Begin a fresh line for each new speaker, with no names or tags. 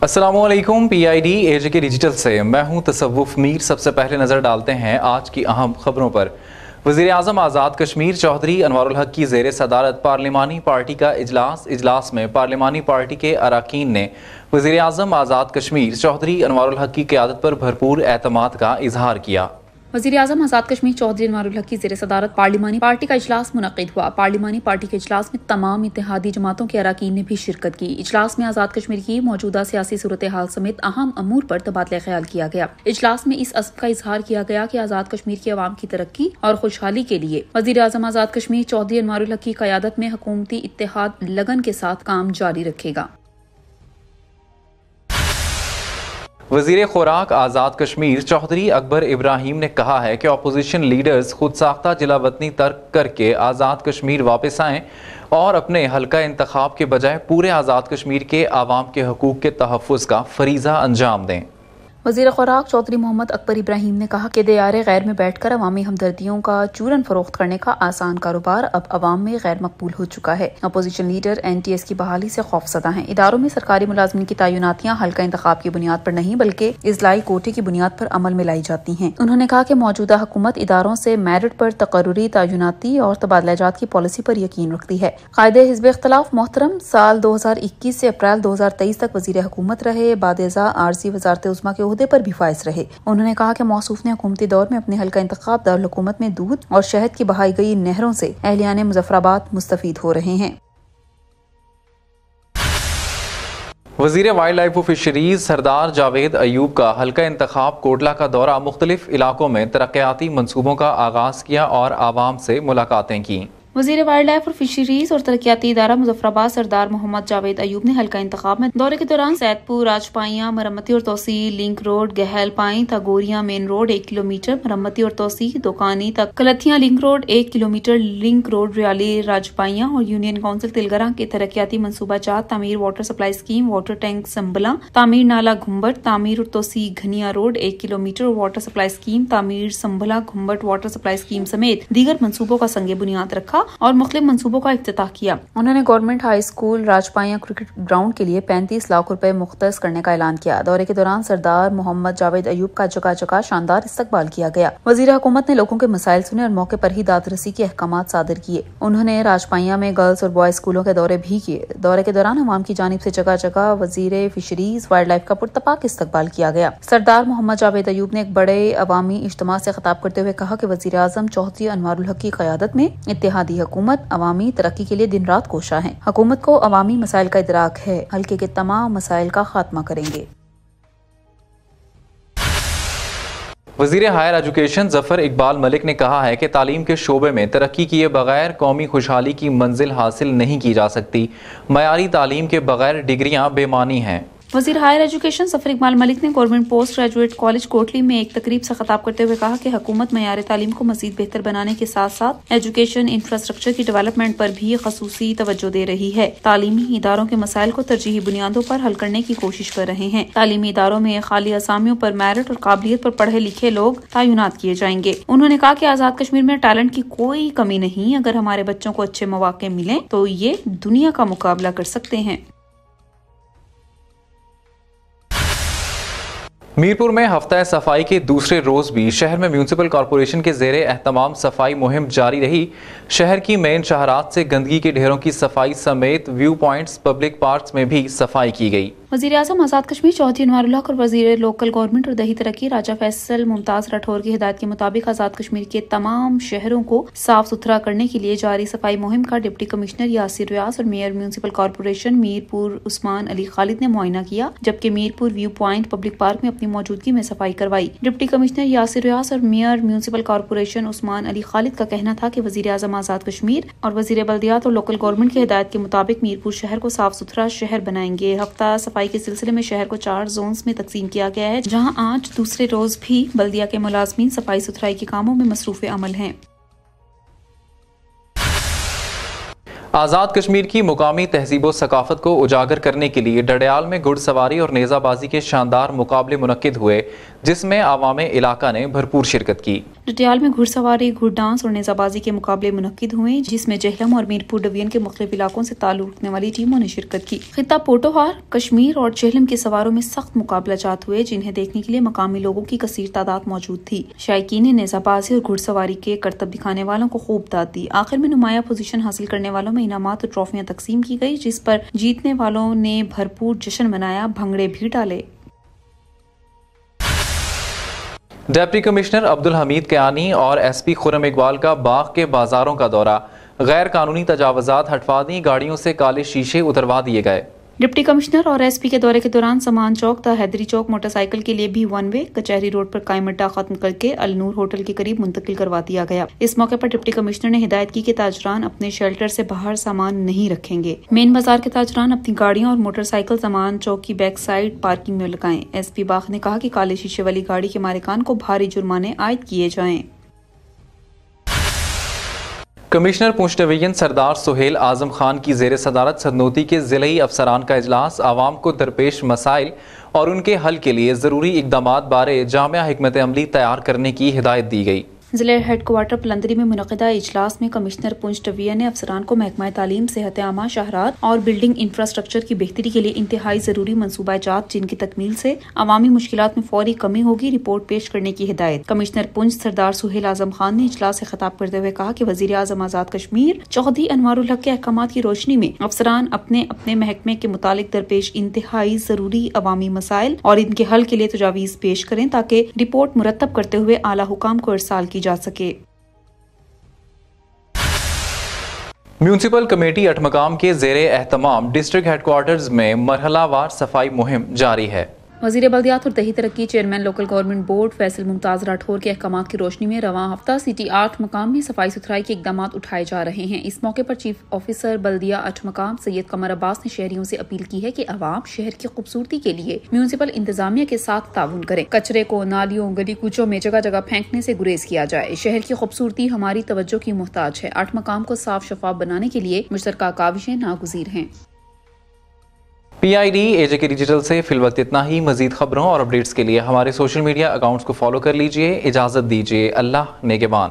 अस्सलामु अलैकुम। PID AJK digital से मैं हूं तसव्वुफ मीर। सबसे पहले नजर डालते हैं आज की अहम खबरों पर। वज़ीर आज़म आज़ाद कश्मीर चौधरी अनवारुल हक की ज़ेर सदारत पार्लिमानी पार्टी का इजलास में पार्लिमानी पार्टी के अरकान ने वज़ीर आज़म आज़ाद कश्मीर चौधरी अनवारुल हक की क़यादत पर भरपूर एतमाद का इजहार किया।
वज़ीर आज़म आज़ाद कश्मीर चौधरी अनवारुल हक की ज़ेर सदारत पार्लिमानी पार्टी का इजलास मुनक़िद हुआ। पार्लिमानी पार्टी के इजलास में तमाम इत्तेहादी जमातों के अरकान ने भी शिरकत की। इजलास में आज़ाद कश्मीर की मौजूदा सियासी सूरत हाल समेत अहम अमूर पर तबादला ख्याल किया गया। इजलास में इस अज़्म का इजहार किया गया कि आज़ाद कश्मीर की आवाम की तरक्की और खुशहाली के लिए वज़ीर आज़म आज़ाद कश्मीर चौधरी अनवारुल हक की क़यादत में हुकूमती इत्तेहाद लगन के साथ काम जारी रखेगा।
वज़ीर खुराक आज़ाद कश्मीर चौधरी अकबर इब्राहिम ने कहा है कि अपोजिशन लीडर्स खुद साख्ता जिला वतनी तर्क करके आज़ाद कश्मीर वापस आएँ और अपने हल्का इंतखाब के बजाय पूरे आज़ाद कश्मीर के आवाम के हकूक़ के तहफ़्फ़ुज़ का फरीज़ा अंजाम दें।
वज़ीर खुराक चौधरी मोहम्मद अकबर इब्राहिम ने कहा कि दियारे गैर में बैठकर अवामी हमदर्दियों का चूरन फरोख्त करने का आसान कारोबार अब अवाम में गैर मकबूल हो चुका है। अपोजिशन लीडर NTS की बहाली से खौफसदा हैं। इदारों में सरकारी मुलाजमिन की तैनातियां हल्का इंतखाब की बुनियाद पर नहीं बल्कि इजलाई कोटे की बुनियाद पर अमल में लाई जाती हैं। उन्होंने कहा कि मौजूदा हुकूमत इदारों से मेरिट पर तकर्रुरी तैनाती और तबादलाजात की पॉलिसी पर यकीन रखती है। कायदे हिज़्ब इख्तिलाफ मोहतरम साल 2021 से अप्रैल 2023 तक वज़ीर हुकूमत रहे। बादeza आरजी वज़ारत उज़्मा के ओहदे पर भी फाइज रहे। उन्होंने कहा कि मौसूफ ने हुकूमती दौर में अपने हल्का इंतखाब दारुल हुकूमत में दूध और शहद की बहाई गई नहरों से अहलियान मुजफ्फराबाद मुस्तफीद हो रहे हैं।
वज़ीर वाइल्ड लाइफ और फिशरीज सरदार जावेद अयूब का हल्का इंतखाब कोटला का दौरा मुख्तलिफ इलाकों में तरक्याती मंसूबों का आगाज किया और आवाम से मुलाकातें की।
वज़ीर वाइल्ड लाइफ और फिशरीज और तरक्याती इदारा मुजफ्फराबाद सरदार मोहम्मद जावेद अयूब ने हल्का इंतखाब में दौरे के दौरान सैदपुर राजपाइयां मरम्मती और तोसी link road Gahal Pai Tagoria main road 1 kilometre मरम्मती और तोसी दोकानी तक Kalthiya link road 1 kilometre link road Riyali Rajpaiyan और यूनियन काउंसिल तिलगरा के तरक्याती मनसूबा जात तामीर water supply scheme water tank Sambla तामीर नाला घुम्बट तामीर और तोसी Ghaniya road 1 kilometre water supply scheme तामीर Sambla Ghumbat water supply scheme समेत दीगर मनसूबों का संगे बुनियाद रखा और मुख्तलिफ मंसूबों का इफ्तिताह किया। उन्होंने government high school Rajpaiyan cricket ground के लिए 35 लाख रुपए मुख्तस करने का ऐलान किया। दौरे के दौरान सरदार मोहम्मद जावेद अयूब का जगह जगह शानदार इस्तकबाल किया गया। वज़ीर हुकूमत ने लोगों के मसाइल सुने और मौके पर ही दादरसी के अहकामात सादर किए। उन्होंने राजपाइयां में गर्ल्स और बॉयज स्कूलों के दौरे भी किए। दौरे के दौरान अवाम की जानिब से जगह जगह वज़ीर फिशरीज वाइल्ड लाइफ का पुरतपाक इस्तकबाल किया गया। सरदार मोहम्मद जावेद अयूब ने एक बड़े अवामी इज्तिमा से खिताब करते हुए कहा कि वज़ीर आज़म चौधरी अनवारुल हक की क़यादत में इत्तेहादी हुकूमत अवामी तरक्की के लिए दिन रात कोशा है। हुकूमत को अवामी मसाइल का इदराक है। हल्के के तमाम मसाइल का खात्मा करेंगे।
वज़ीर हायर एजुकेशन ज़फ़र इकबाल मलिक ने कहा है कि तालीम के शोबे में तरक्की किए बगैर कौमी खुशहाली की मंजिल हासिल नहीं की जा सकती। मयारी तालीम के बगैर डिग्रियां बेमानी हैं।
वज़ीर हायर एजुकेशन ज़फ़र इकबाल मलिक ने government post graduate college Kotli में एक तकरीब से खिताब करते हुए कहा कि हुकूमत मयार तालीम को मज़ीद बेहतर बनाने के साथ साथ एजुकेशन इंफ्रास्ट्रक्चर की डेवलपमेंट पर भी ख़ुसूसी तवज्जो दे रही है। तालीमी इदारों के मसाइल को तरजीही बुनियादों पर हल करने की कोशिश कर रहे हैं। तालीमी इदारों में खाली असामियों पर मेरिट और काबिलियत पर पढ़े लिखे लोग तैनात किए जाएंगे। उन्होंने कहा कि आज़ाद कश्मीर में टैलेंट की कोई कमी नहीं। अगर हमारे बच्चों को अच्छे मौके मिले तो ये दुनिया का मुकाबला कर सकते हैं।
मीरपुर में हफ्ता सफाई के दूसरे रोज भी शहर में म्यूनिसिपल कॉरपोरेशन के ज़ेरे एहतमाम सफाई मुहिम जारी रही। शहर की मेन शहरात से गंदगी के ढेरों की सफाई समेत व्यू पॉइंट्स पब्लिक पार्क्स में भी सफाई की गई।
वज़ीर आज़म आज़ाद कश्मीर चौधरी अनवारुल हक और वज़ीर लोकल गवर्नमेंट और दही तरक्की राजा फैसल मुमताज राठौर की हिदायत के मुताबिक आज़ाद कश्मीर के तमाम शहरों को साफ सुथरा करने के लिए जारी सफाई मुहिम का डिप्टी कमिश्नर यासिर रियाज और mayor municipal corporation Mirpur Usman Ali Khalid ने मुआयना किया, जबकि Mirpur view point public park में अपनी मौजूदगी में सफाई करवाई। डिप्टी कमिश्नर यासिर रियाज और mayor municipal corporation Usman Ali Khalid का कहना था कि वज़ीर आज़म आज़ाद कश्मीर और वज़ीर बल्दियात और लोकल गवर्नमेंट की हिदायत के मुताबिक मीरपुर शहर को साफ सुथरा शहर बनाएंगे। हफ्ता सफाई के सिलसिले में शहर को 4 जोन्स में तकसीम किया गया है, जहां आज दूसरे रोज भी बल्दिया के मुलाजमीन सफाई सुथराई के कामों में मसरूफ अमल हैं।
آزاد کشمیر کی مقامی تہذیب و ثقافت کو اجاگر کرنے کے لیے ڈڈیال میں گھڑ سواری اور نیزہ بازی کے شاندار مقابلے منعقد ہوئے، جس میں عوام علاقہ نے بھرپور شرکت کی۔
ڈڈیال میں گھڑ سواری، گھڑ ڈانس اور نیزہ بازی کے مقابلے منعقد ہوئے، جس میں جہلم اور میرپور ڈویژن کے مختلف علاقوں سے تعلق رکھنے والی ٹیموں نے شرکت کی۔ خطہ پوٹوہار، کشمیر اور جہلم کے سواروں میں سخت مقابلہ جات ہوئے، جنہیں دیکھنے کے لیے مقامی لوگوں کی کثیر تعداد موجود تھی۔ شائقین نے نیزہ بازی اور گھڑ سواری کے کرتب دکھانے والوں کو خوب داد دی۔ آخر میں نمایاں پوزیشن حاصل کرنے والوں میں انعامات اور ٹرافیاں تقسیم کی گئی، جس پر جیتنے والوں نے بھرپور جشن منایا، بھنگڑے بھی ڈالے۔
ڈپٹی کمشنر عبدالحمید کیانی اور ایس پی خرم اقبال کا باغ کے بازاروں کا دورہ، غیر قانونی تجاوزات ہٹوا دیں، گاڑیوں سے کالے شیشے اتروا دیے گئے۔
ڈپٹی کمشنر اور ایس پی کے دورے کے دوران سامان چوک تا حیدری چوک موٹر سائیکل کے لیے بھی ون وے، کچہری روڈ پر قائم اڈہ ختم کر کے النور ہوٹل کے قریب منتقل کروا دیا گیا۔ اس موقع پر ڈپٹی کمشنر نے ہدایت کی کہ تاجران اپنے شیلٹر سے باہر سامان نہیں رکھیں گے۔ مین بازار کے تاجران اپنی گاڑیاں اور موٹر سائیکل سامان چوک کی بیک سائیڈ پارکنگ میں لگائیں۔ ایس پی باغ نے کہا کہ کالے شیشے والی گاڑی کے مالکان کو بھاری جرمانے عائد کیے جائیں۔
کمشنر پونچھ ڈویژن سردار سہیل اعظم خان کی زیر صدارت سدنوتی کے ضلعی افسران کا اجلاس، عوام کو درپیش مسائل اور ان کے حل کے لیے ضروری اقدامات بارے جامع حکمت عملی تیار کرنے کی ہدایت دی گئی۔ ضلع
ہیڈ کوارٹر پلندری میں منعقدہ اجلاس میں کمشنر پونچھ ڈویژن نے افسران کو محکمہ تعلیم، صحت عامہ، شاہراہ اور بلڈنگ انفراسٹرکچر کی بہتری کے لیے انتہائی ضروری منصوبہ جات، جن کی تکمیل سے عوامی مشکلات میں فوری کمی ہوگی، رپورٹ پیش کرنے کی ہدایت۔ کمشنر پونچھ سردار سہیل اعظم خان نے اجلاس سے خطاب کرتے ہوئے کہا کہ وزیر اعظم آزاد کشمیر چودھری انوار الحق کے احکامات کی روشنی میں افسران اپنے اپنے محکمے کے متعلق درپیش انتہائی ضروری عوامی مسائل اور ان کے حل کے لیے تجاویز پیش کریں، تاکہ رپورٹ مرتب کرتے ہوئے اعلیٰ حکام کو ارسال کی جا سکے۔
میونسپل کمیٹی اٹھمقام کے زیر اہتمام ڈسٹرکٹ ہیڈ کوارٹرز میں مرحلہ وار صفائی مہم جاری ہے۔
وزیر بلدیات اور دیہی ترقی chairman local government board Faisal Mumtaz Rathore کے احکامات کی روشنی میں رواں ہفتہ سٹی 8 مقام میں صفائی ستھرائی کے اقدامات اٹھائے جا رہے ہیں۔ اس موقع پر چیف آفیسر بلدیہ 8 مقام سید قمر عباس نے شہریوں سے اپیل کی ہے کہ عوام شہر کی خوبصورتی کے لیے میونسپل انتظامیہ کے ساتھ تعاون کریں، کچرے کو نالیوں، گلی کوچوں میں جگہ جگہ پھینکنے سے گریز کیا جائے۔ شہر کی خوبصورتی ہماری توجہ کی محتاج ہے۔ 8 مقام کو صاف شفاف بنانے کے لیے مشترکہ کاوشیں ناگزیر ہیں۔
PID AJK ڈیجیٹل سے فی الوقت اتنا ہی۔ مزید خبروں اور اپڈیٹس کے لیے ہمارے سوشل میڈیا اکاؤنٹس کو فالو کر لیجئے۔ اجازت دیجئے، اللہ نگہبان۔